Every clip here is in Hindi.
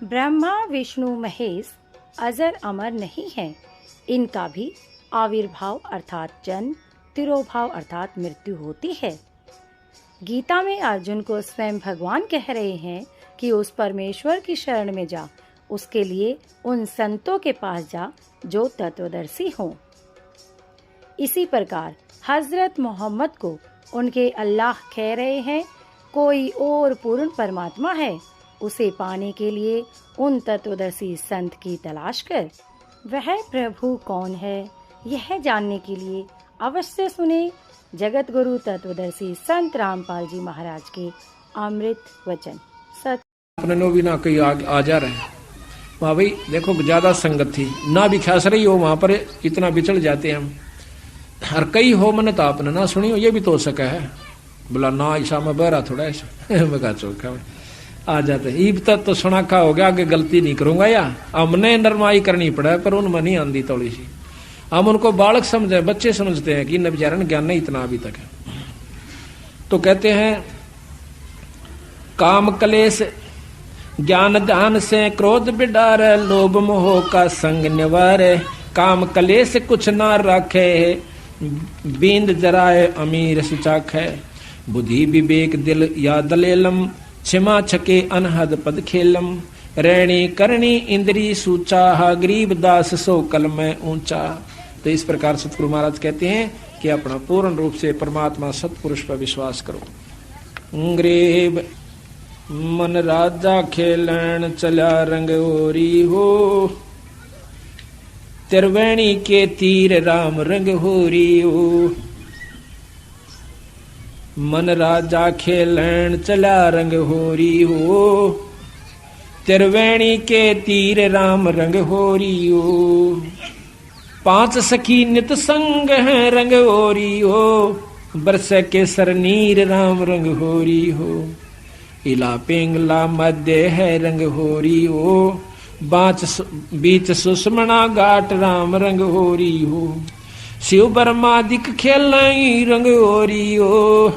ब्रह्मा विष्णु महेश अजर अमर नहीं है, इनका भी आविर्भाव अर्थात जन्म, तिरोभाव अर्थात मृत्यु होती है। गीता में अर्जुन को स्वयं भगवान कह रहे हैं कि उस परमेश्वर की शरण में जा, उसके लिए उन संतों के पास जा जो तत्वदर्शी हों। इसी प्रकार हजरत मोहम्मद को उनके अल्लाह कह रहे हैं, कोई और पूर्ण परमात्मा है, उसे पाने के लिए उन तत्वदर्शी संत की तलाश कर। वह प्रभु कौन है, यह जानने के लिए अवश्य सुने जगत गुरु तत्वदर्शी संत रामपाल जी महाराज के अमृत वचन। सच अपने नो भी ना कहीं आ जा रहे हैं वहाँ भाई देखो ज्यादा संगत थी ना भी खास रही हो, वहां पर इतना बिछड़ जाते हैं हम। हर कई हो मन तो आपने ना सुनी हो, ये भी तो हो सका है। बोला ना ऐसा मैं बहरा थोड़ा ऐसा मैं कहा चौका आ जाते ईब तक तो सुना खा हो गया, आगे गलती नहीं करूंगा या हमने नरमाई करनी पड़ा पर उनमें नहीं आंदी थोड़ी सी। हम उनको बालक समझे, बच्चे समझते हैं कि इन बेचारे ज्ञान नहीं इतना अभी तक है। तो कहते हैं काम कलेश ज्ञान ध्यान से क्रोध बिडार, लोभ मोह का संग निवार, काम कलेश कुछ ना रखे, बींद जराए अमीर सुचाख है, बुद्धि विवेक दिल या दलेलम, क्षमा छके अनहद पद खेलम, रैणी करणी इंद्री सूचा, गरीब दास सो कल में ऊंचा। तो इस प्रकार सतगुरु महाराज कहते हैं कि अपना पूर्ण रूप से परमात्मा सतपुरुष पर विश्वास करो। गरीब मन राजा खेलन चला रंग ओरी हो, त्रिवेणी के तीर राम रंग होरी हो। मन राजा खेलन चला रंग होरी हो, त्रिवेणी के तीर राम रंग होरी हो। पांच सखी नित संग है रंग होरी हो, बरस के सरनीर राम रंग होरी हो। इला पिंगला मध्य है रंग होरी हो, बीच सुषमणा घाट राम रंग होरी हो। शिव बर्मादिक खेलाई रंग होरी हो,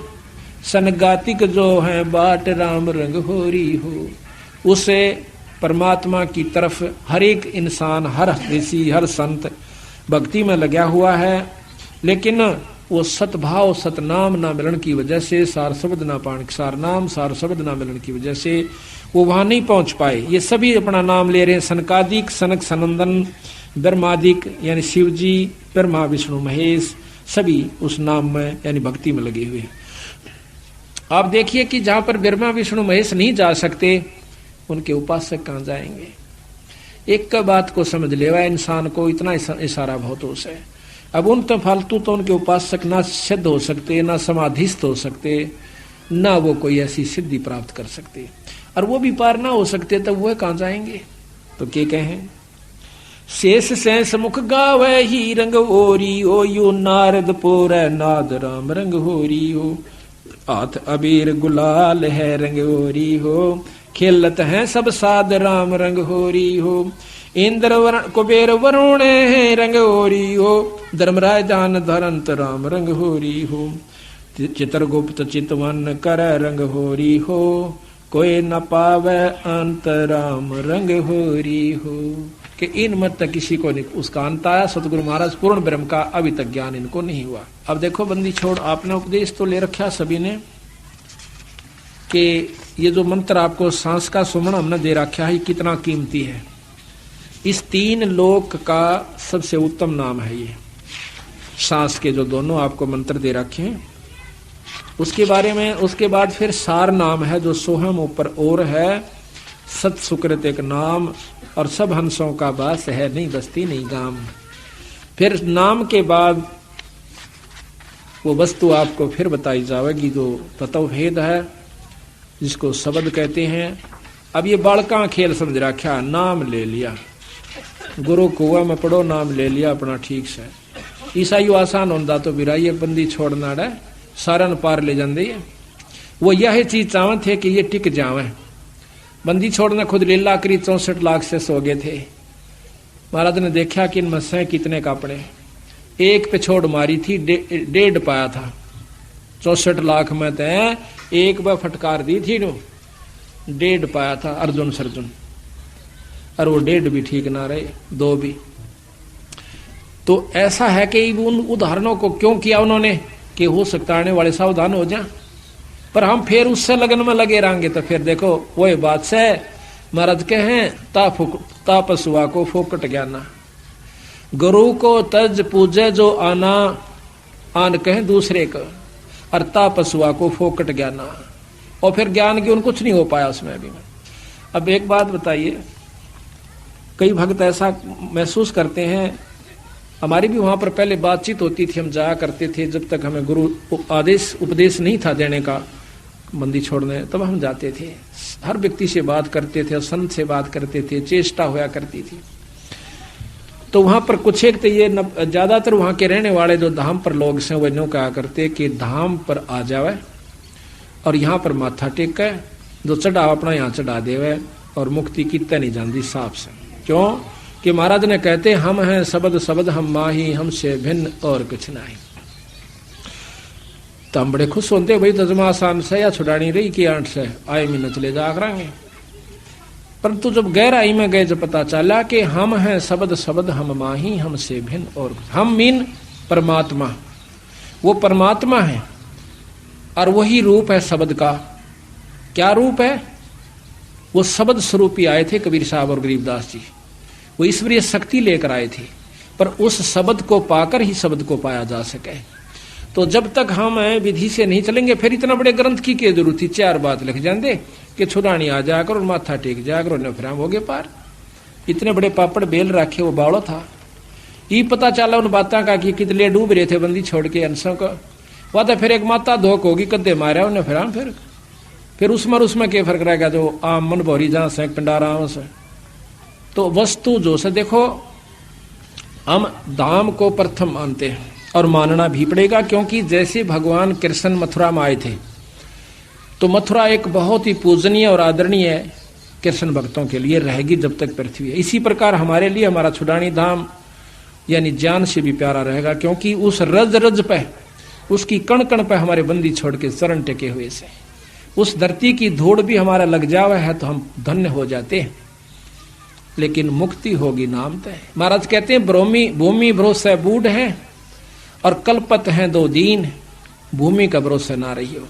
सनगातिक जो है बाट राम रंग होरी हो। उसे परमात्मा की तरफ हर एक इंसान, हर ऋषि, हर संत भक्ति में लगा हुआ है, लेकिन वो सतभाव सतनाम ना मिलन की वजह से, सार शब्द ना पान, सार नाम सार शब्द ना मिलन की वजह से वो वहां नहीं पहुंच पाए। ये सभी अपना नाम ले रहे हैं, सनकादिक, सनक सनंदन, ब्रह्मादिक यानी शिव जी, ब्रह्मा विष्णु महेश, सभी उस नाम में यानी भक्ति में लगे हुए हैं। आप देखिए कि जहां पर ब्रह्मा विष्णु महेश नहीं जा सकते, उनके उपासक कहां जाएंगे। एक का बात को समझ लेवा इंसान को, इतना इशारा बहुत हो से। अब उन तो फालतू तो उनके उपासक ना सिद्ध हो सकते, ना समाधिस्थ हो सकते, ना वो कोई ऐसी सिद्धि प्राप्त कर सकते, और वो भी पार ना हो सकते, तब वह कहां जाएंगे। तो क्या कहें, शेष सैंस मुख गावे ही रंग होरी हो, यू नारद पोर नाद राम रंग होरी हो। हाथ अबीर गुलाल है रंग होरी हो, खेलत है सब साध राम रंग होरी हो। इंद्र वरण कुबेर वरुण है रंग होरी हो, धर्मराज जान धरंत राम रंग होरी हो। चित्रगुप्त चितवन कर रंग होरी हो, कोई न पावे अंत राम रंग होरी हो। कि इन मत तक किसी को नहीं उसका अंत आया। सतगुरु महाराज पूर्ण ब्रह्म का अभी तक ज्ञान इनको नहीं हुआ। अब देखो बंदी छोड़, आपने उपदेश तो ले रखा सभी ने कि ये जो मंत्र आपको सांस का सुमन हमने दे रखा है, कितना कीमती है। इस तीन लोक का सबसे उत्तम नाम है ये सांस के जो दोनों आपको मंत्र दे रखे हैं। उसके बारे में उसके बाद फिर सार नाम है जो सोहम ऊपर और है, सत सुकृत एक नाम, और सब हंसों का बास है, नहीं बस्ती नहीं गाम। फिर नाम के बाद वो वस्तु आपको फिर बताई जाएगी जो तत्व भेद है, जिसको शब्द कहते हैं। अब ये बालका खेल समझ रखा, नाम ले लिया, गुरु कुआ में पढ़ो, नाम ले लिया अपना ठीक से। ईसाई आसान होता तो बिराइये बंदी छोड़ना है, सारन पार ले जाते है। वो यह चीज चाहते थे कि ये टिक जावे। बंदी छोड़ना खुद लीला करी, 64 लाख से सो गए थे। महाराज ने देखा कि इनमें से कितने कापड़े, एक पे छोड़ मारी थी, 1.5 पाया था। 64 लाख में तो एक बार फटकार दी थी नो, 1.5 पाया था अर्जुन सर्जुन। और वो 1.5 भी ठीक ना रहे, 2 भी। तो ऐसा है कि उन उदाहरणों को क्यों किया उन्होंने कि हो सकता आने वाले सावधान हो जाए, पर हम फिर उससे लगन में लगे रहेंगे तो फिर देखो वही बात से महाराज के हैं तापसुआ को फोकट ज्ञाना, गुरु को तज पूजे जो आना आन कहें दूसरे का, और तापसुआ को फोकट ज्ञाना, और फिर ज्ञान की उन कुछ नहीं हो पाया उसमें भी। अब एक बात बताइए, कई भक्त ऐसा महसूस करते हैं, हमारी भी वहां पर पहले बातचीत होती थी, हम जाया करते थे जब तक हमें गुरु आदेश उपदेश नहीं था देने का बंदी छोड़ने, तब हम जाते थे, हर व्यक्ति से बात करते थे, संत से बात करते थे, चेष्टा होया करती थी। तो वहां पर कुछ एक तो ये ज्यादातर वहां के रहने वाले जो धाम पर लोग से वो नो कहा करते कि धाम पर आ जावे और यहाँ पर माथा टेके, जो चढ़ा अपना यहाँ चढ़ा देवे, और मुक्ति कितने नहीं जानती साफ से। क्यों कि महाराज ने कहते हम हैं शब्द शब्द हम माही, हमसे भिन्न और कुछ नहीं। तो हम बड़े खुश होते भाई तजमा आसान से या छुड़ानी रही कि 8 से आए महीने चले जा करेंगे, परंतु जब गहराई में गए जब पता चला कि हम हैं शब्द शब्द हम माही, हमसे भिन्न और कुछ। हम मीन परमात्मा, वो परमात्मा है और वही रूप है शब्द का। क्या रूप है? वो शब्द स्वरूप ही आए थे कबीर साहब और गरीबदास जी, वो ईश्वरीय शक्ति लेकर आए थे, पर उस शब्द को पाकर ही शब्द को पाया जा सके। तो जब तक हम विधि से नहीं चलेंगे फिर इतना बड़े ग्रंथ की क्या जरूरत थी, 4 बात लिख जाते कि छुड़ानी आ जाकर और माथा टेक जाकर और फिर हम हो गए पार। इतने बड़े पापड़ बेल रखे, वो बावड़ो था, ये पता चला उन बातों का कि कितने डूब रहे थे बंदी छोड़ के अंशों का। वह तो फिर एक माता धोख होगी कद्दे मारा उन्हें, फिर उसमें क्या फर्क रहेगा जो आम मन भौरी जहां से पिंडारा से। तो वस्तु जो से देखो, हम धाम को प्रथम मानते हैं और मानना भी पड़ेगा, क्योंकि जैसे भगवान कृष्ण मथुरा में आए थे तो मथुरा एक बहुत ही पूजनीय और आदरणीय कृष्ण भक्तों के लिए रहेगी जब तक पृथ्वी है। इसी प्रकार हमारे लिए हमारा छुड़ानी धाम यानी जान से भी प्यारा रहेगा, क्योंकि उस रज रज पे, उसकी कण कण पे हमारे बंदी छोड़ के चरण टेके हुए से उस धरती की धूड़ भी हमारा लग जावा है तो हम धन्य हो जाते हैं। लेकिन मुक्ति होगी नाम तय। महाराज कहते हैं भूमि भरोसे बूढ़ है और कल्पत हैं 2 दीन, भूमि का भरोसा ना रही हो।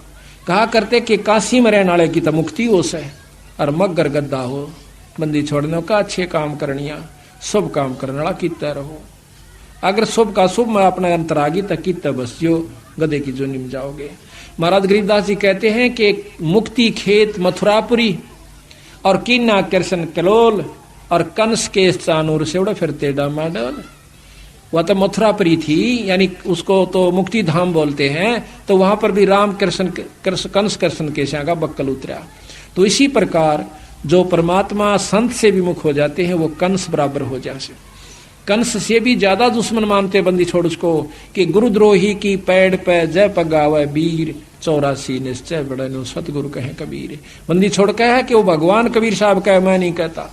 कहा करते कि काशी में रहने वाले की तो मुक्ति हो से, और मगर गद्दा हो बंदी छोड़ने का, अच्छे काम करनिया, शुभ काम करने वाला कितना रहो। अगर शुभ का शुभ में अपना अंतरागी तक कितना बसियो, गधे की जोनी में जाओगे। महाराज गरीबदास जी कहते हैं कि मुक्ति खेत मथुरापुरी और कीना कृष्ण कलोल और कंस के चानूर से उड़ा फिर टेढ़ा माडल। वह तो मथुरापुरी थी, यानी उसको तो मुक्ति धाम बोलते हैं, तो वहां पर भी राम कृष्ण कंस कृष्ण के का बक्कल उतरा। तो इसी प्रकार जो परमात्मा संत से विमुख हो जाते हैं वो कंस बराबर हो जाते। कंस से भी ज्यादा दुश्मन मानते बंदी छोड़ उसको कि गुरुद्रोही की पैड़ पे जय पगावे वीर, 84 निश्चय बड़े नो सतगुरु कहे कबीर। बंदी छोड़ कहे कि वो भगवान कबीर साहब कहे, मैं नहीं कहता।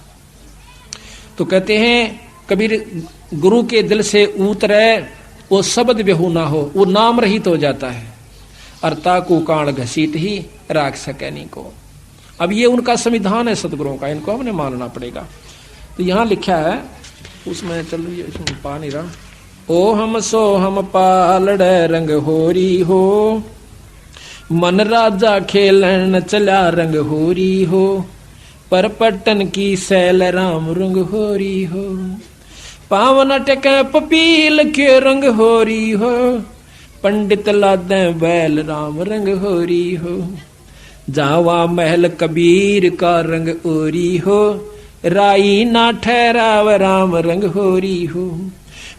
तो कहते हैं कबीर गुरु के दिल से उतरे वो शब्द बेहू ना हो, वो नाम रहित हो जाता है, और ताकू काण घसीट ही राख सके नहीं को। अब ये उनका संविधान है सतगुरुओं का, इनको हमने मानना पड़ेगा। तो यहाँ लिखा है, उसमें चल रही है, इसमें पा नहीं रहा। ओ हम सो हम पालड़ रंग होरी हो, मन राजा खेलन चला रंग होरी हो, पर पट्टन की सैल राम रंग होरी हो, पावन टके पपील के रंग होरी हो, पंडित लादे बैल राम रंग होरी हो, जावा महल कबीर का रंग ओरी हो, राई ना ठहराव राम रंग होरी हो,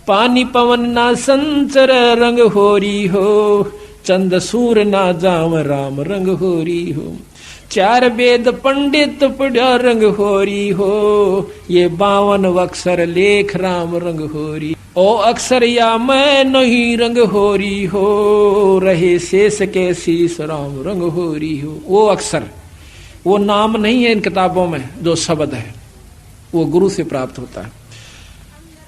पानी पवन ना संचर रंग होरी हो, चंद सूर ना जाम राम रंग होरी हो, 4 वेद पंडित पढ़ा रंग होरी हो, ये 52 अक्षर लेख राम रंग होरी। ओ अक्षर या मैं नहीं रंग होरी हो, रहे शेष के शीश राम रंग होरी हो। वो अक्षर, वो नाम नहीं है इन किताबों में, जो शब्द है वो गुरु से प्राप्त होता है।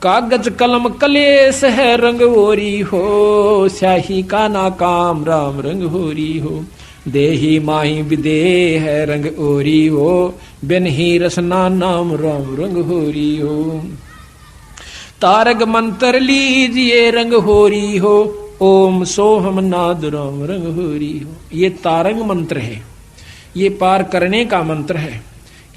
कागज कलम कलेस है रंग होरी हो, स्याही का नाकाम राम रंग होरी हो, देही माही विदेह है रंग ओरी हो, बिन ही रसना नाम राम रंग होरी हो। तारक मंत्र लीजिए रंग होरी हो, ओम सोहम नाद राम रंग होरी हो। ये तारक मंत्र है, ये पार करने का मंत्र है।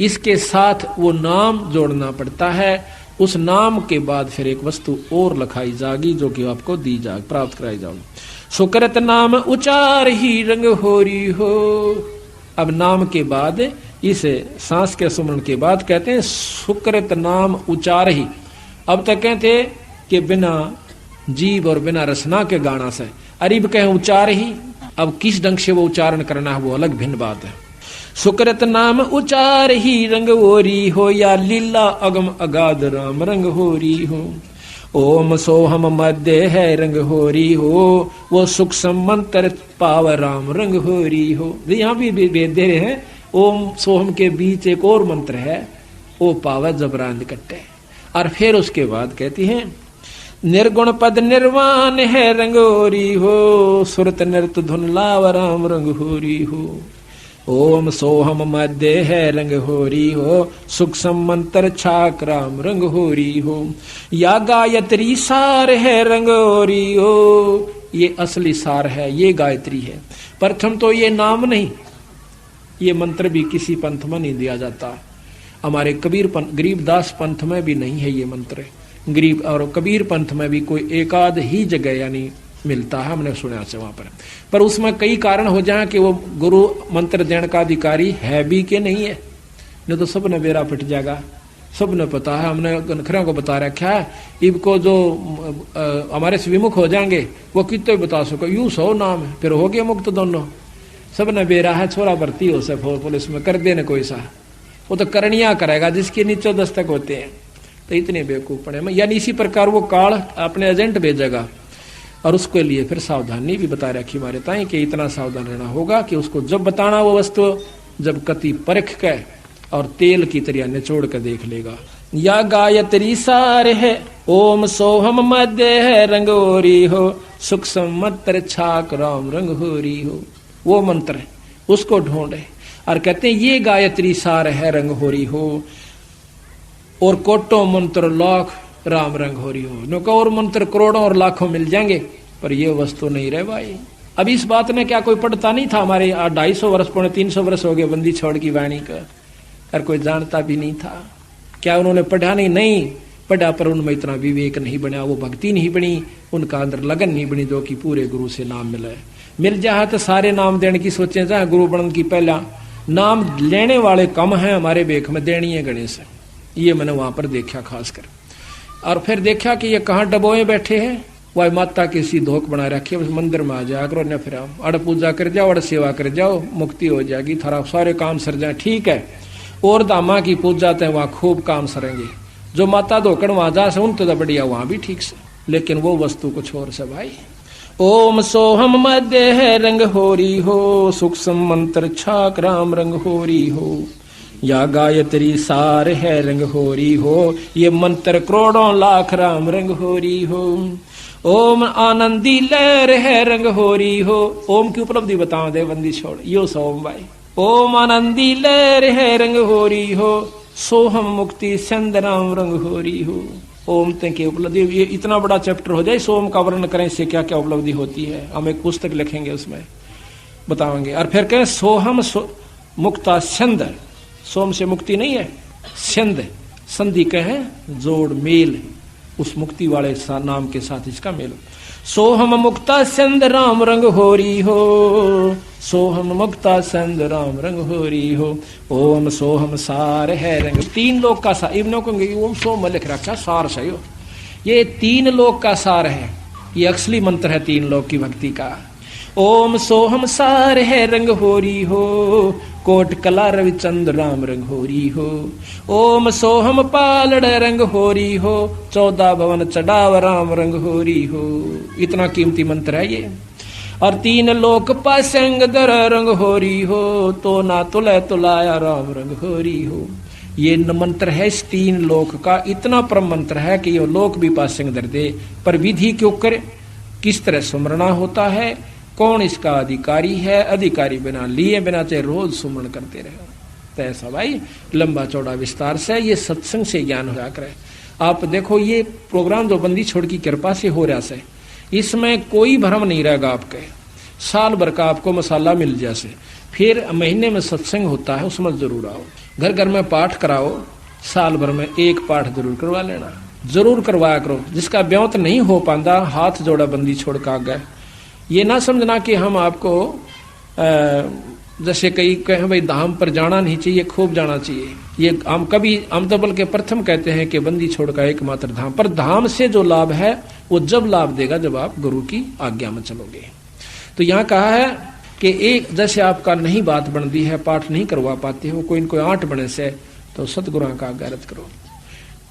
इसके साथ वो नाम जोड़ना पड़ता है। उस नाम के बाद फिर एक वस्तु और लिखाई जाएगी जो कि आपको दी जाए, प्राप्त कराई जाएगी। सुकृत नाम उचार ही रंग होरी हो। अब नाम के बाद, इस सांस के सुमरण के बाद कहते हैं सुकृत नाम उचार ही। अब तक कहते कि बिना जीव और बिना रसना के गाना से, अरीब कहें उचार ही। अब किस ढंग से वो उच्चारण करना है वो अलग भिन्न बात है। सुकृत नाम उचार ही रंग होरी हो, या लीला अगम अगाध राम रंग होरी हो। ओम सोहम मध्य है रंग होरी हो, वो सूक्ष्म मंत्र पाव राम रंग होरी हो। यहाँ भी भेद दे रहे हैं। ओम सोहम के बीच एक और मंत्र है, ओ पाव जबरान कट्टे। और फिर उसके बाद कहती है निर्गुण पद निर्वाण है रंग होरी हो, सुरत नृत धुन लाव राम रंग होरी हो। ओम सोहम मध्य है रंग होरी हो, सूक्ष्म मंत्र छाक राम रंग होरी हो। या गायत्री सार है रंग होरी हो, ये असली सार है, ये गायत्री है। प्रथम तो ये नाम नहीं, ये मंत्र भी किसी पंथ में नहीं दिया जाता। हमारे गरीबदास पंथ में भी नहीं है ये मंत्र। गरीब और कबीर पंथ में भी कोई एकाध ही जगह यानी मिलता है, हमने सुना से वहां पर उसमें कई कारण हो जाए कि वो गुरु मंत्र देने का अधिकारी है भी कि नहीं है। नहीं तो सबने बेरा पिट जाएगा, सबने पता है। हमने गनखरों को बता रखा है, इनको जो हमारे से विमुख हो जाएंगे वो कितने बता सको, यूं 100 नाम है, फिर हो गए मुक्त दोनों। सबने बेरा है, छोरा भर्ती हो से पुलिस में कर देने कोई सा, वो तो करनिया करेगा जिसके नीचे दस्तक होते हैं। तो इतने बेवकूफ पड़े, यानी इसी प्रकार वो काल अपने एजेंट भेजेगा। और उसके लिए फिर सावधानी भी बता रखी हमारे ताई कि इतना सावधान रहना होगा कि उसको जब बताना वो वस्तु, जब कति परख के और तेल की तरह निचोड़ कर देख लेगा। या गायत्री सार है, ओम सोहम मध्य है रंग होरी हो, सूक्ष्म मंत्र छाक राम रंग होरी हो। वो मंत्र है, उसको ढूंढे और कहते हैं ये गायत्री सार है रंग होरी हो, और कोटों मंत्र लाख राम रंग होरी हो। नुका और मंत्र करोड़ों और लाखों मिल जाएंगे, पर ये वस्तु नहीं रहे भाई। अब इस बात में क्या कोई पढ़ता नहीं था? हमारे 250 वर्ष 300 वर्ष हो गए बंदी छोड़ की वाणी का, और कोई जानता भी नहीं था। क्या उन्होंने पढ़ा? नहीं पढ़ा, पर उनमें इतना विवेक नहीं बना, वो भक्ति नहीं बनी, उनका अंदर लगन नहीं बनी जो कि पूरे गुरु से नाम मिल जाए तो सारे नाम देने की सोचे जाए। गुरु बनने की पहला नाम लेने वाले कम है हमारे बेख में, देनी है गणेश। ये मैंने वहां पर देखा खासकर। और फिर देखा कि ये कहाँ डबोए बैठे हैं, वह माता की सी धोख बना रखी है। उस मंदिर में आ जाया करो न, फिर अड़ पूजा कर जाओ, अड़ सेवा कर जाओ, मुक्ति हो जाएगी, थारा सारे काम सर जाए। ठीक है, और दामा की पूजा तो वहाँ खूब काम सरेंगे। जो माता धोकड़ वहां जा से उन तो बढ़िया वहां भी ठीक से, लेकिन वो वस्तु कुछ और से भाई। ओम सोहम मध्य है रंग होरी हो, सूक्ष्म मंत्र छाक राम रंग होरी हो। या गायत्री सार है रंग होरी हो, ये मंत्र करोड़ों लाख राम रंग होरी हो। ओम आनंदी लहर है रंग होरी हो। ओम की उपलब्धि बताओ दे बंदी छोड़, यो सोम भाई। ओम आनंदी लहर है रंग होरी हो, सोहम मुक्ति संद राम रंग होरी हो। ओम की उपलब्धि, ये इतना बड़ा चैप्टर हो जाए सोम का वर्णन करें, इससे क्या क्या उपलब्धि होती है। हम एक पुस्तक लिखेंगे उसमें बताएंगे। और फिर कहें सोहम मुक्ता संद, सोम से मुक्ति नहीं है, संद संधि कहें जोड़ मेल, उस मुक्ति वाले नाम के साथ इसका मेल। सोहम मुक्ता संद राम रंग होरी हो, सोहम मुक्ता संद राम रंग होरी हो। ओम सोहम सार है रंग, 3 लोक का सार। इब्नों को ओम सोम लिख रखा सार से, ये 3 लोक का सार है। ये असली मंत्र है 3 लोक की भक्ति का। ओम सोहम सार है रंग होरी हो, कोट कला रविचंद राम रंग होरी हो। ओम सोहम पालड़ रंग होरी हो, 14 भवन चढ़ाव राम रंग होरी हो। इतना कीमती मंत्र है ये। और 3 लोक पासंग दर रंग होरी हो, तो ना तुलय तुलाया राम रंग होरी हो। ये मंत्र है इस 3 लोक का, इतना परम मंत्र है कि ये लोक भी पासंग दर दे। पर विधि क्यों करे, किस तरह सुमरना होता है, कौन इसका अधिकारी है, अधिकारी बिना लिए बिना चाहे रोज सुमन करते रहे। तो ऐसा भाई लंबा चौड़ा विस्तार से ये सत्संग से ज्ञान हो जाकर। आप देखो ये प्रोग्राम जो बंदी छोड़ की कृपा से हो रहा है, इसमें कोई भ्रम नहीं रहेगा आपके। साल भर का आपको मसाला मिल जैसे, फिर महीने में सत्संग होता है, उसमें जरूर आओ। घर घर में पाठ कराओ, साल भर में एक पाठ जरूर करवा लेना, जरूर करवाया करो। जिसका ब्योत नहीं हो पाता हाथ जोड़ा बंदी छोड़ का गए। ये ना समझना कि हम आपको जैसे कई कहें भाई धाम पर जाना नहीं चाहिए, खूब जाना चाहिए। ये हम तो बल्कि प्रथम कहते हैं कि बंदी छोड़ का एकमात्र धाम, पर धाम से जो लाभ है वो जब लाभ देगा जब आप गुरु की आज्ञा में चलोगे। तो यहाँ कहा है कि एक जैसे आपका नहीं बात बनती है, पाठ नहीं करवा पाते हो, कोई इनको आंट बने से, तो सतगुरु का आज्ञा अर्ज करो,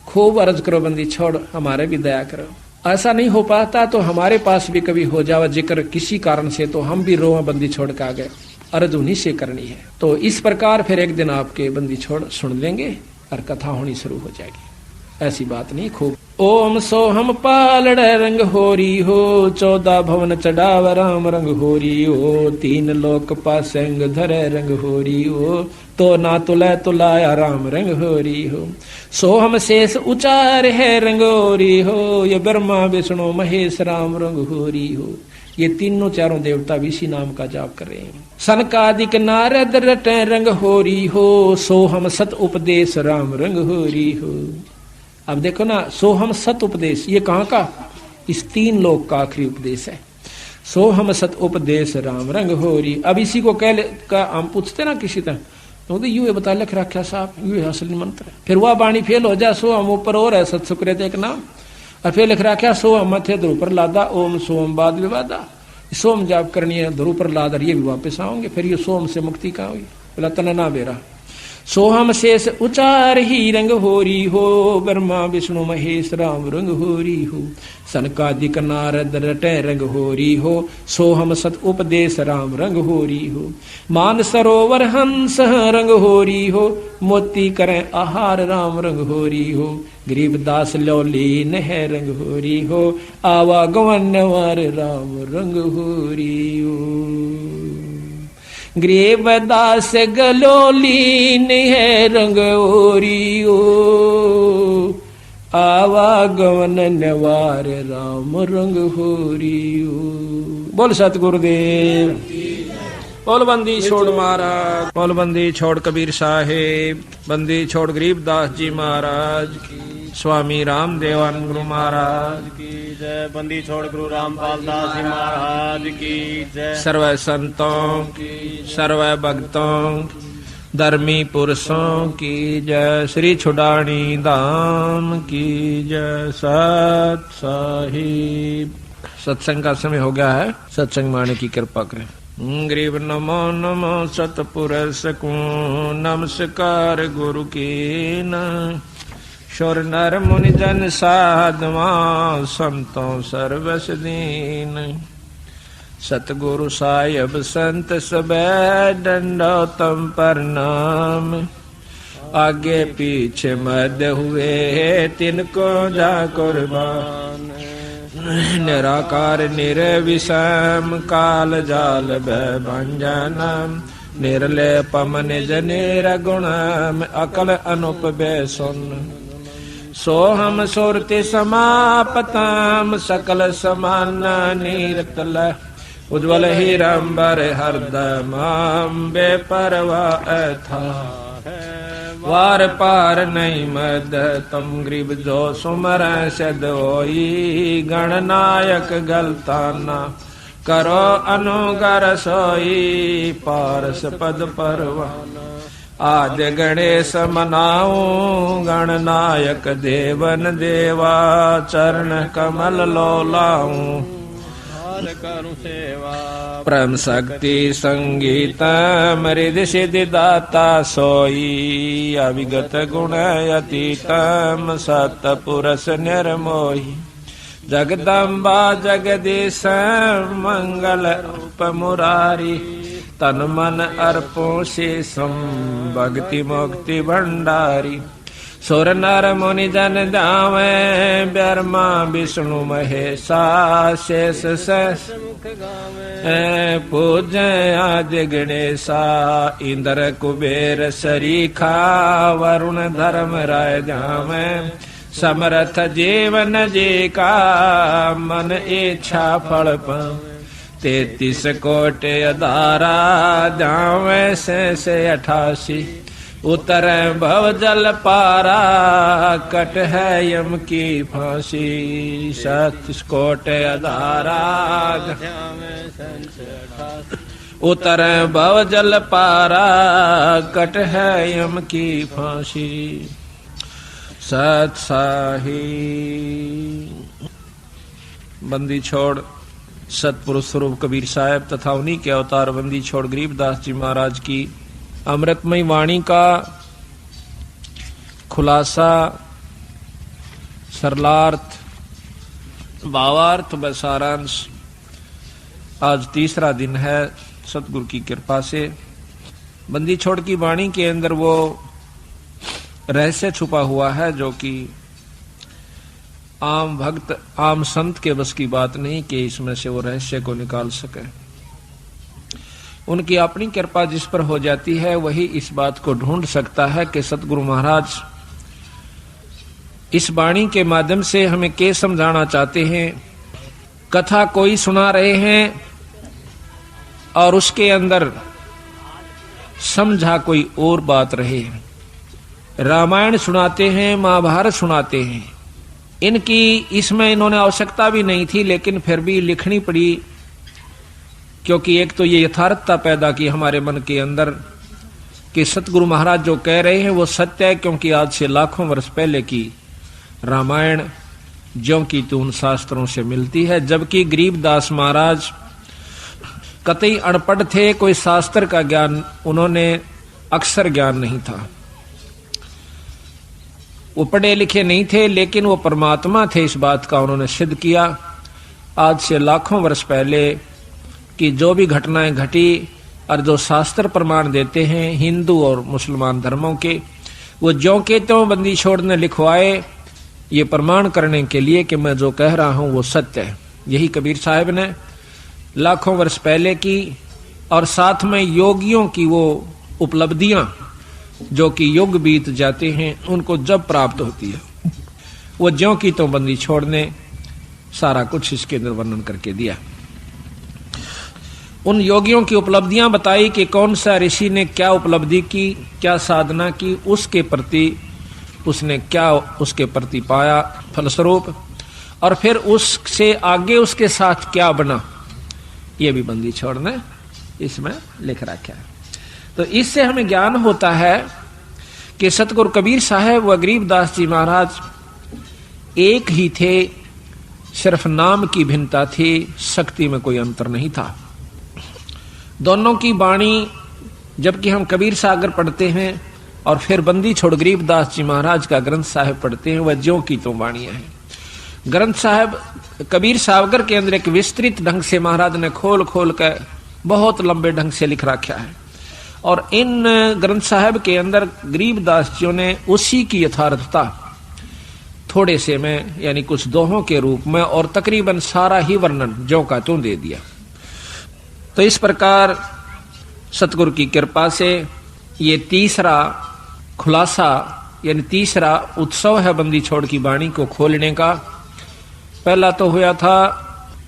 खूब अर्ज करो बंदी छोड़ हमारे भी दया करो। ऐसा नहीं हो पाता तो हमारे पास भी कभी हो जावा जिक्र किसी कारण से, तो हम भी रोआ बंदी छोड़ के आ गए, अर्ज उन्हीं से करनी है। तो इस प्रकार फिर एक दिन आपके बंदी छोड़ सुन लेंगे और कथा होनी शुरू हो जाएगी। ऐसी बात नहीं, खूब ओम सोहम पालड़ रंग होरी हो, 14 भवन चढ़ाव राम रंग होरी हो, 3 लोक पासंग धरे रंग होरी हो, तो ना तुला तुलाया राम रंग होरी हो। सोहम शेष उचार है रंग होरी हो, ये ब्रह्मा विष्णु महेश राम रंग होरी हो। ये तीनों चारों देवता भी इसी नाम का जाप कर रहे हैं। सनकादिक नारद रटे रंग होरी हो, सोहम सत उपदेश राम रंग होरी हो। अब देखो ना, सोहम सत उपदेश ये कहाँ का, इस 3 लोक का आखिरी उपदेश है। सोहम सत उपदेश राम रंग होरी। अब इसी को कह हम पूछते ना किसी तरह, तो यू बता लिख रखा साहब, यू असली मंत्र है। फिर वह बाणी फेल हो जाए, सोहम ऊपर और है सत सुकृत एक नाम, और फिर लिख रखा सोहम मथे ध्रुव लादा, ओम सोम बाद विवादा। सोम जाप करनी है, ध्रुव पर लादा, ये भी वापस आओगे, फिर ये सोम से मुक्ति कहाँ हुई, बोला तना बेरा। सोहम शेष उचार ही रंग होरी हो, ब्रह्मा विष्णु महेश राम रंग होरी हो। सनकादिक नारद रटे रंग होरी हो, सोहम सत उपदेश राम रंग होरी हो। मान सरोवर हंस रंग होरी हो, मोती करें आहार राम रंग होरी हो। गरीबदास लौलीन है रंग होरी हो, आवागमन राम रंग होरी हो। गरीबदास गलोलीन है रंग होरी हो, आवागमन नवार राम रंग होरी हो। बोल सतगुरुदेव, बोल बंदी छोड़ महाराज, बोल बंदी छोड़ कबीर साहेब, बंदी छोड़ गरीबदास जी महाराज की, स्वामी रामदेवान गुरु महाराज की जय, बंदी छोड़ गुरु रामपाल दास जी महाराज की जय। सर्व संतों की, सर्व भक्तों धर्मी पुरुषों की जय, श्री छुड़ानी धाम की जय। सत साहिब। सत्संग का समय हो गया है, सत्संग माने की कृपा करें। गरीब नमो नमो सतपुरुष को नमस्कार गुरु की न, शोर नर मुनि जन साधवा संतों सर्वस दीन। सतगुरु साहिब संत सबे दंडोतम प्रणाम, आगे पीछे मद हुए तिनको जा कुर्बान। निराकार निर्विषम काल जाल भंजन, निर्लेपम निज निर्गुणम अकल अनुप बेसुन। सोहम सुरति समापतम सकल समान नीरतल, उज्ज्वल हिरंबर हरदम बेपरवा था। वार पार नहीं मद तम गरीब जो सुमर सद होई, गणनायक गलताना करो अनुगर सोई, पारस पद परवाना। आद्य गणेश मनाऊं गणनायक देवन देवा, चरण कमल लो लाऊं करूं सेवा। परम शक्ति संगीतम रिद्धि सिद्धि दाता सोई, अविगत गुण अतीतम सतपुरुष निर्मोही। जगदम्बा जगदीश मंगल रूप मुरारी, तन मन अर्पों शेषम भक्ति मुक्ति भंडारी। सुर नर मुनि जन जावे ब्रह्मा विष्णु महेशा शेष सहस मुख गावे पूज्य आदि गणेशा इंद्र कुबेर सरीखा वरुण धर्म राय जावे समर्थ जीवन जी का मन इच्छा फल पावे 33 कोट अदारा जावे से 88 उतर भव जल पारा कट है यम की फांसी 37 कोट अदारा उतर भव जल पारा कट है यम की फांसी सत्साही बंदी छोड़ सतपुरुष स्वरूप कबीर साहब तथा उन्हीं के अवतार बंदी छोड़ गरीबदास जी महाराज की अमृतमयी वाणी का खुलासा सरलार्थ भावार्थ व सारांश आज तीसरा दिन है सतगुरु की कृपा से। बंदी छोड़ की वाणी के अंदर वो रहस्य छुपा हुआ है जो कि आम भक्त आम संत के बस की बात नहीं कि इसमें से वो रहस्य को निकाल सके। उनकी अपनी कृपा जिस पर हो जाती है वही इस बात को ढूंढ सकता है कि सतगुरु महाराज इस वाणी के माध्यम से हमें क्या समझाना चाहते हैं। कथा कोई सुना रहे हैं और उसके अंदर समझा कोई और बात रहे। रामायण सुनाते हैं, महाभारत सुनाते हैं, इनकी इसमें इन्होंने आवश्यकता भी नहीं थी लेकिन फिर भी लिखनी पड़ी क्योंकि एक तो ये यथार्थता पैदा की हमारे मन के अंदर कि सतगुरु महाराज जो कह रहे हैं वो सत्य है, क्योंकि आज से लाखों वर्ष पहले की रामायण ज्यों की त्यों शास्त्रों से मिलती है। जबकि गरीबदास महाराज कतई अनपढ़ थे, कोई शास्त्र का ज्ञान उन्होंने अक्षर ज्ञान नहीं था, वो पढ़े लिखे नहीं थे, लेकिन वो परमात्मा थे इस बात का उन्होंने सिद्ध किया। आज से लाखों वर्ष पहले की जो भी घटनाएं घटी और जो शास्त्र प्रमाण देते हैं हिंदू और मुसलमान धर्मों के, वो ज्यों के त्यों बंदी छोड़ ने लिखवाए ये प्रमाण करने के लिए कि मैं जो कह रहा हूं वो सत्य है। यही कबीर साहब ने लाखों वर्ष पहले की और साथ में योगियों की वो उपलब्धियां जो कि युग बीत जाते हैं उनको जब प्राप्त होती है वो ज्यों की तो बंदी छोड़ने सारा कुछ इसके अंदर वर्णन करके दिया। उन योगियों की उपलब्धियां बताई कि कौन सा ऋषि ने क्या उपलब्धि की, क्या साधना की, उसके प्रति उसने क्या उसके प्रति पाया फलस्वरूप, और फिर उससे आगे उसके साथ क्या बना, ये भी बंदी छोड़ने इसमें लिख रखा है। तो इससे हमें ज्ञान होता है कि सतगुरु कबीर साहब व गरीबदास जी महाराज एक ही थे, सिर्फ नाम की भिन्नता थी, शक्ति में कोई अंतर नहीं था। दोनों की वाणी जबकि हम कबीर सागर पढ़ते हैं और फिर बंदी छोड़ गरीबदास जी महाराज का ग्रंथ साहिब पढ़ते हैं, वह ज्यों की तो वाणियां हैं। ग्रंथ साहिब कबीर सागर के अंदर एक विस्तृत ढंग से महाराज ने खोल खोल कर बहुत लंबे ढंग से लिख रखा है, और इन ग्रंथ साहिब के अंदर गरीबदास जी ने उसी की यथार्थता थोड़े से में यानी कुछ दोहों के रूप में और तकरीबन सारा ही वर्णन ज्यों का त्यों दे दिया। तो इस प्रकार सतगुरु की कृपा से ये तीसरा खुलासा यानी तीसरा उत्सव है बंदी छोड़ की वाणी को खोलने का। पहला तो हुआ था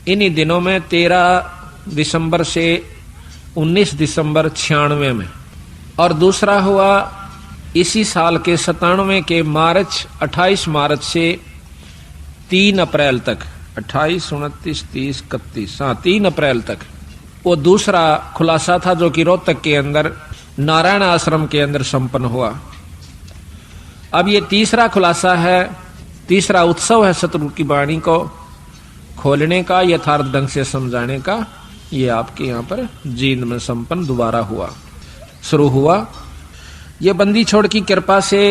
इन्हीं दिनों में 13 दिसंबर से 19 दिसंबर 96 में, और दूसरा हुआ इसी साल के 97 के मार्च 28 मार्च से 3 अप्रैल तक 28, 29, 30, 31 3 अप्रैल तक वो दूसरा खुलासा था जो कि रोहतक के अंदर नारायण आश्रम के अंदर संपन्न हुआ। अब ये तीसरा खुलासा है, तीसरा उत्सव है सतगुरु की वाणी को खोलने का, यथार्थ ढंग से समझाने का। ये आपके यहाँ पर जींद में संपन्न दोबारा हुआ, शुरू हुआ। ये बंदी छोड़ की कृपा से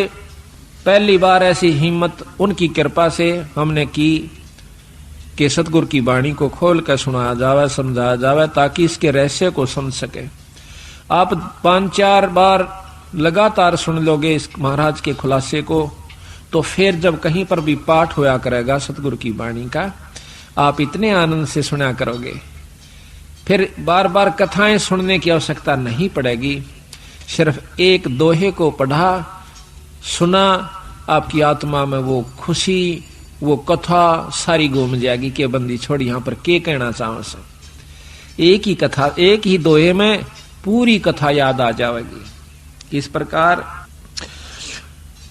पहली बार ऐसी हिम्मत उनकी कृपा से हमने की कि सतगुरु की वाणी को खोल कर सुनाया जावे, समझाया जावे, ताकि इसके रहस्य को समझ सके। आप 5-4 बार लगातार सुन लोगे इस महाराज के खुलासे को, तो फिर जब कहीं पर भी पाठ होया करेगा सतगुरु की वाणी का, आप इतने आनंद से सुना करोगे, फिर बार बार कथाएं सुनने की आवश्यकता नहीं पड़ेगी। सिर्फ एक दोहे को पढ़ा सुना, आपकी आत्मा में वो खुशी, वो कथा सारी घूम जाएगी कि बंदी छोड़ यहां पर के कहना चाहो से। एक ही कथा, एक ही दोहे में पूरी कथा याद आ जाएगी। इस प्रकार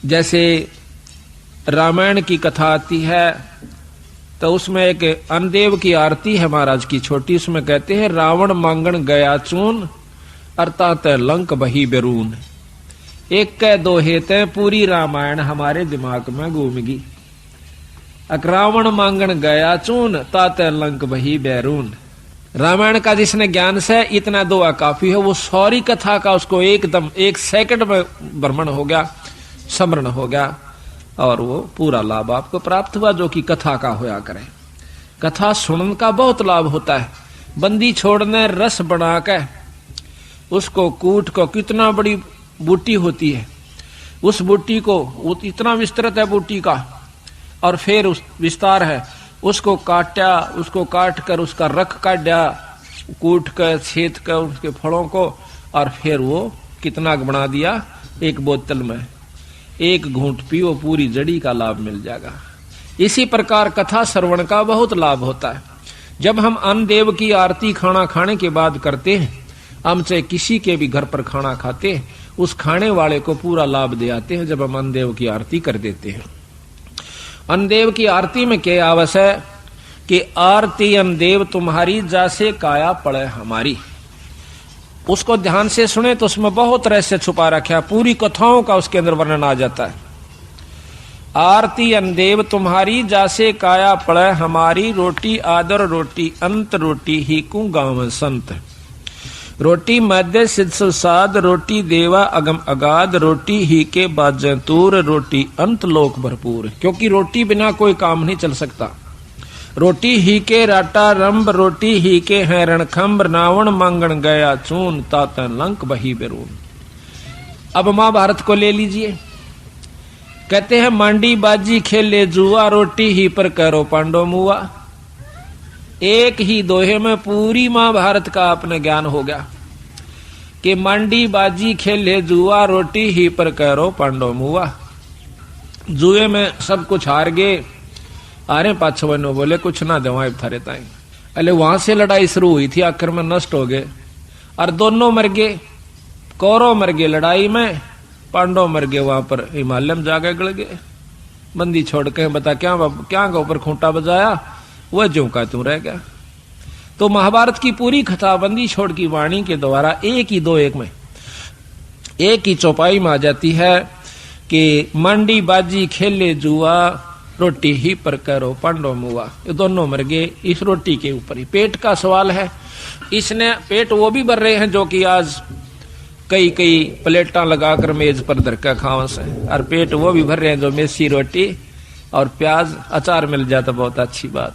जैसे रामायण की कथा आती है तो उसमें एक अनदेव की आरती है महाराज की छोटी, उसमें कहते हैं रावण मांगण गया चून अर्थात लंक बही बेरून। एक के दोहे ते पूरी रामायण हमारे दिमाग में घूमगी। रावण मांगण गया चून ताते लंक बही बैरून। रामायण का जिसने ज्ञान से इतना दुआ काफी है, वो सारी कथा का उसको एकदम 1 सेकंड में भ्रमण हो गया, स्मरण हो गया और वो पूरा लाभ आपको प्राप्त हुआ जो कि कथा का होया करे। कथा सुनने का बहुत लाभ होता है। बंदी छोड़ने रस बना के उसको कूट को, कितना बड़ी बूटी होती है, उस बूटी को इतना विस्तृत है बूटी का, और फिर उस विस्तार है, उसको काटा, उसको काट कर उसका रख काटा, कूट कर छेद कर उसके फलों को, और फिर वो कितना बना दिया, एक बोतल में 1 घूंट पियो, पूरी जड़ी का लाभ मिल जाएगा। इसी प्रकार कथा श्रवण का बहुत लाभ होता है। जब हम अन्नदेव की आरती खाना खाने के बाद करते हैं, हम चाहे किसी के भी घर पर खाना खाते हैं, उस खाने वाले को पूरा लाभ दे आते हैं जब हम अन्नदेव की आरती कर देते हैं। अन्नदेव की आरती में क्या आवश्यक है कि आरती अन्नदेव तुम्हारी जैसे काया पड़े हमारी। उसको ध्यान से सुने तो उसमें बहुत रहस्य छुपा रखा है, पूरी कथाओं का उसके अंदर वर्णन आ जाता है। आरती अन्नदेव तुम्हारी जैसे काया पड़े हमारी, रोटी आदर रोटी अंत रोटी ही कु गाँव संत। रोटी मध्य सिद्ध सुसाद, रोटी देवा अगम अगाध, रोटी ही के बाजें तूर, रोटी अंत लोक भरपूर। क्योंकि रोटी बिना कोई काम नहीं चल सकता। रोटी ही के राटा रंभ, रोटी ही के हैं रणखंभ, रावण मांगण गया चून तातन लंक बही बेरून। अब महाभारत को ले लीजिए। कहते हैं मांडी बाजी खेले जुआ, रोटी ही पर करो पांडव मुआ। एक ही दोहे में पूरी महाभारत का आपने ज्ञान हो गया कि मांडी बाजी खेले जुआ, रोटी ही पर करो पांडव मुआ। जुए में सब कुछ हार गए, अरे पाछवनो बोले कुछ ना दवाई थारे ताई। अरे वहां से लड़ाई शुरू हुई थी, आखिर में नष्ट हो गए और दोनों मर गए। कौरव मर गए लड़ाई में, पांडव मर गए वहां पर हिमालय में जाके गड़ गए। बंदी छोड़ के बता क्या क्या के ऊपर खूंटा बजाया, वह ज्यों का त्यों रह गया। तो महाभारत की पूरी कथा बंदी छोड़ की वाणी के द्वारा एक ही दो एक में, एक ही चौपाई में आ जाती है कि मंडी बाजी खेले जुआ, रोटी ही पर करो पांडव मुआ। ये दोनों मर गए इस रोटी के ऊपर ही। पेट का सवाल है, इसने पेट वो भी भर रहे हैं जो कि आज कई कई प्लेटा लगाकर मेज पर धरकर खाओ से, और पेट वो भी भर रहे हैं जो मेसी रोटी और प्याज अचार मिल जाता बहुत अच्छी बात,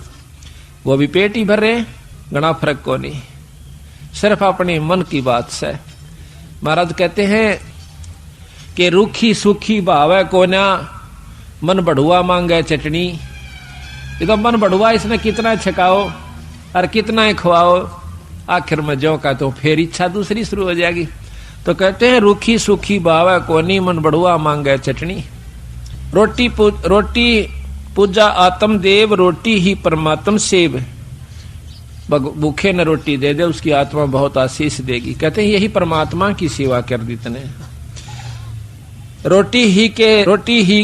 वो भी पेट ही भर रहे हैं। घना फर्क को नहीं, सिर्फ अपने मन की बात से। महाराज कहते हैं कि रूखी सूखी भावे कोना, मन बढ़ुआ मांगे चटनी। ये तो मन बढ़ुआ, इसने कितना छकाओ और कितना ही खवाओ, आखिर में जो का तो फिर इच्छा दूसरी शुरू हो जाएगी। तो कहते हैं रूखी सूखी भावे कोनी, मन बढ़ुआ मांगे चटनी। रोटी पूजा आत्म देव, रोटी ही परमात्म सेव। भूखे न रोटी दे दे, उसकी आत्मा बहुत आशीष देगी। कहते हैं यही परमात्मा की सेवा कर दी तने। रोटी ही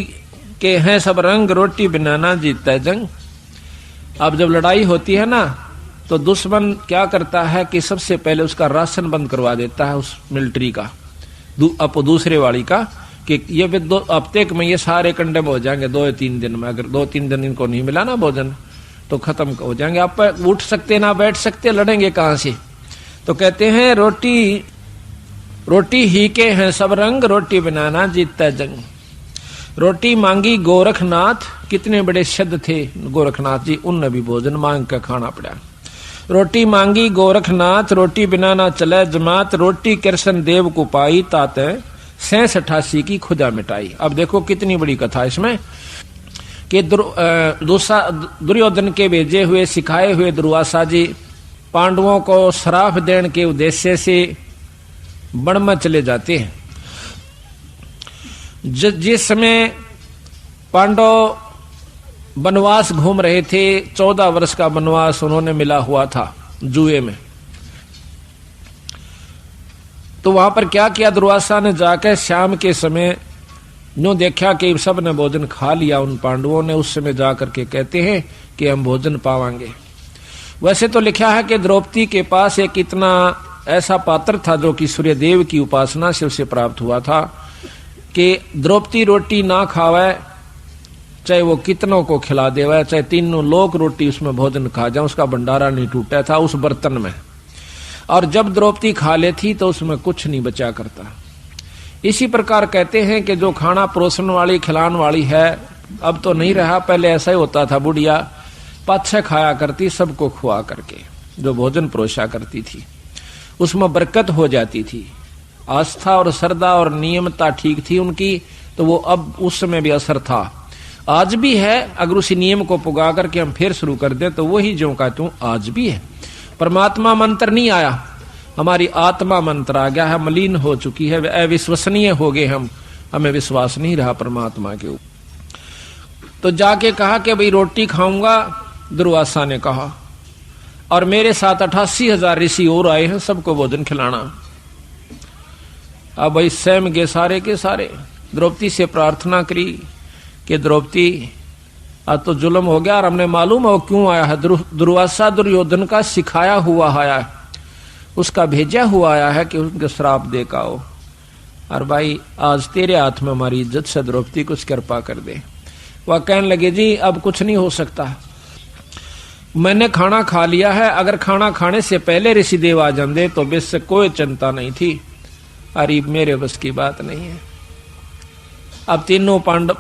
के हैं सब रंग, रोटी बिना ना जीतता जंग। अब जब लड़ाई होती है ना, तो दुश्मन क्या करता है कि सबसे पहले उसका राशन बंद करवा देता है, उस मिलिट्री का, दूसरे वाली का, कि ये 2 हफ्ते में ये सारे कंडेम हो जाएंगे 2-3 दिन में। अगर 2-3 दिन इनको नहीं मिला ना भोजन तो खत्म हो जाएंगे। आप उठ सकते ना बैठ सकते, लड़ेंगे कहां से। तो कहते हैं रोटी ही के हैं सब रंग, रोटी बिना ना जीतता जंग। रोटी मांगी गोरखनाथ, कितने बड़े शब्द थे गोरखनाथ जी, उनने भी भोजन मांग कर खाना पड़ा। रोटी मांगी गोरखनाथ, रोटी बिना ना चले जमात, रोटी कृष्ण देव को पाई ताते 86 की खुदा मिटाई। अब देखो कितनी बड़ी कथा इसमें कि दुर्योधन के भेजे हुए सिखाए हुए दुर्वासा जी पांडवों को श्राप देने के उद्देश्य से वन में चले जाते हैं। जिस समय पांडव वनवास घूम रहे थे, 14 वर्ष का वनवास उन्होंने मिला हुआ था जुए में, तो वहां पर क्या किया दुर्वासा ने, जाकर शाम के समय यूं देखा कि सब ने भोजन खा लिया उन पांडवों ने, उस समय जाकर के कहते हैं कि हम भोजन पावांगे। वैसे तो लिखा है कि द्रौपदी के पास एक इतना ऐसा पात्र था जो कि सूर्यदेव की उपासना से उसे प्राप्त हुआ था कि द्रौपदी रोटी ना खावे, चाहे वो कितनों को खिला देवे, चाहे तीनों लोग रोटी उसमें भोजन खा जाए, उसका भंडारा नहीं टूटा था उस बर्तन में। और जब द्रौपदी खा लेती तो उसमें कुछ नहीं बचा करता। इसी प्रकार कहते हैं कि जो खाना परोसन वाली खिलाने वाली है अब तो नहीं रहा, पहले ऐसा ही होता था, बुढ़िया पाछे खाया करती सबको खुआ करके, जो भोजन परोसा करती थी उसमें बरकत हो जाती थी। आस्था और श्रद्धा और नियमता ठीक थी उनकी, तो वो अब उस समय भी असर था, आज भी है। अगर उसी नियम को पुगा करके हम फिर शुरू कर दें तो वही जो कहता हूं आज भी है। परमात्मा मंत्र नहीं आया, हमारी आत्मा मंत्र आ गया है, मलिन हो चुकी है, अविश्वसनीय हो गए हम, हमें विश्वास नहीं रहा परमात्मा के ऊपर। तो जाके कहा कि भाई रोटी खाऊंगा, दुर्वासा ने कहा, और मेरे साथ 88,000 ऋषि और आए हैं, सबको भोजन खिलाना। अब भाई स्वयं गए सारे के सारे, द्रौपदी से प्रार्थना करी कि द्रौपदी आज तो जुल्म हो गया और हमने मालूम है क्यों आया है। दुर्वासा दुर्योधन का सिखाया हुआ आया है, उसका भेजा हुआ आया है कि उनके श्राप दे का हो, और भाई आज तेरे हाथ में हमारी इज्जत से द्रौपदी कुछ कृपा कर दे। वह कहने लगे जी अब कुछ नहीं हो सकता, मैंने खाना खा लिया है, अगर खाना खाने से पहले ऋषिदेव आ जाते तो बेशक कोई चिंता नहीं थी, अरे मेरे बस की बात नहीं है। अब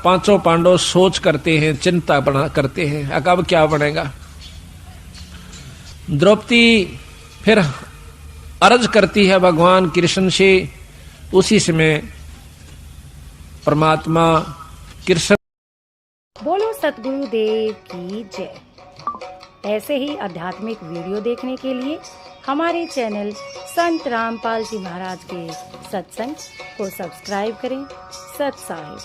पांचों पांडव सोच करते हैं, चिंता करते हैं, अब क्या बनेगा। द्रौपदी फिर अर्ज करती है भगवान कृष्ण से। उसी समय परमात्मा कृष्ण बोलो सतगुरु देव की जय। ऐसे ही आध्यात्मिक वीडियो देखने के लिए हमारे चैनल संत रामपाल जी महाराज के सत्संग को सब्सक्राइब करें। सत साहिब।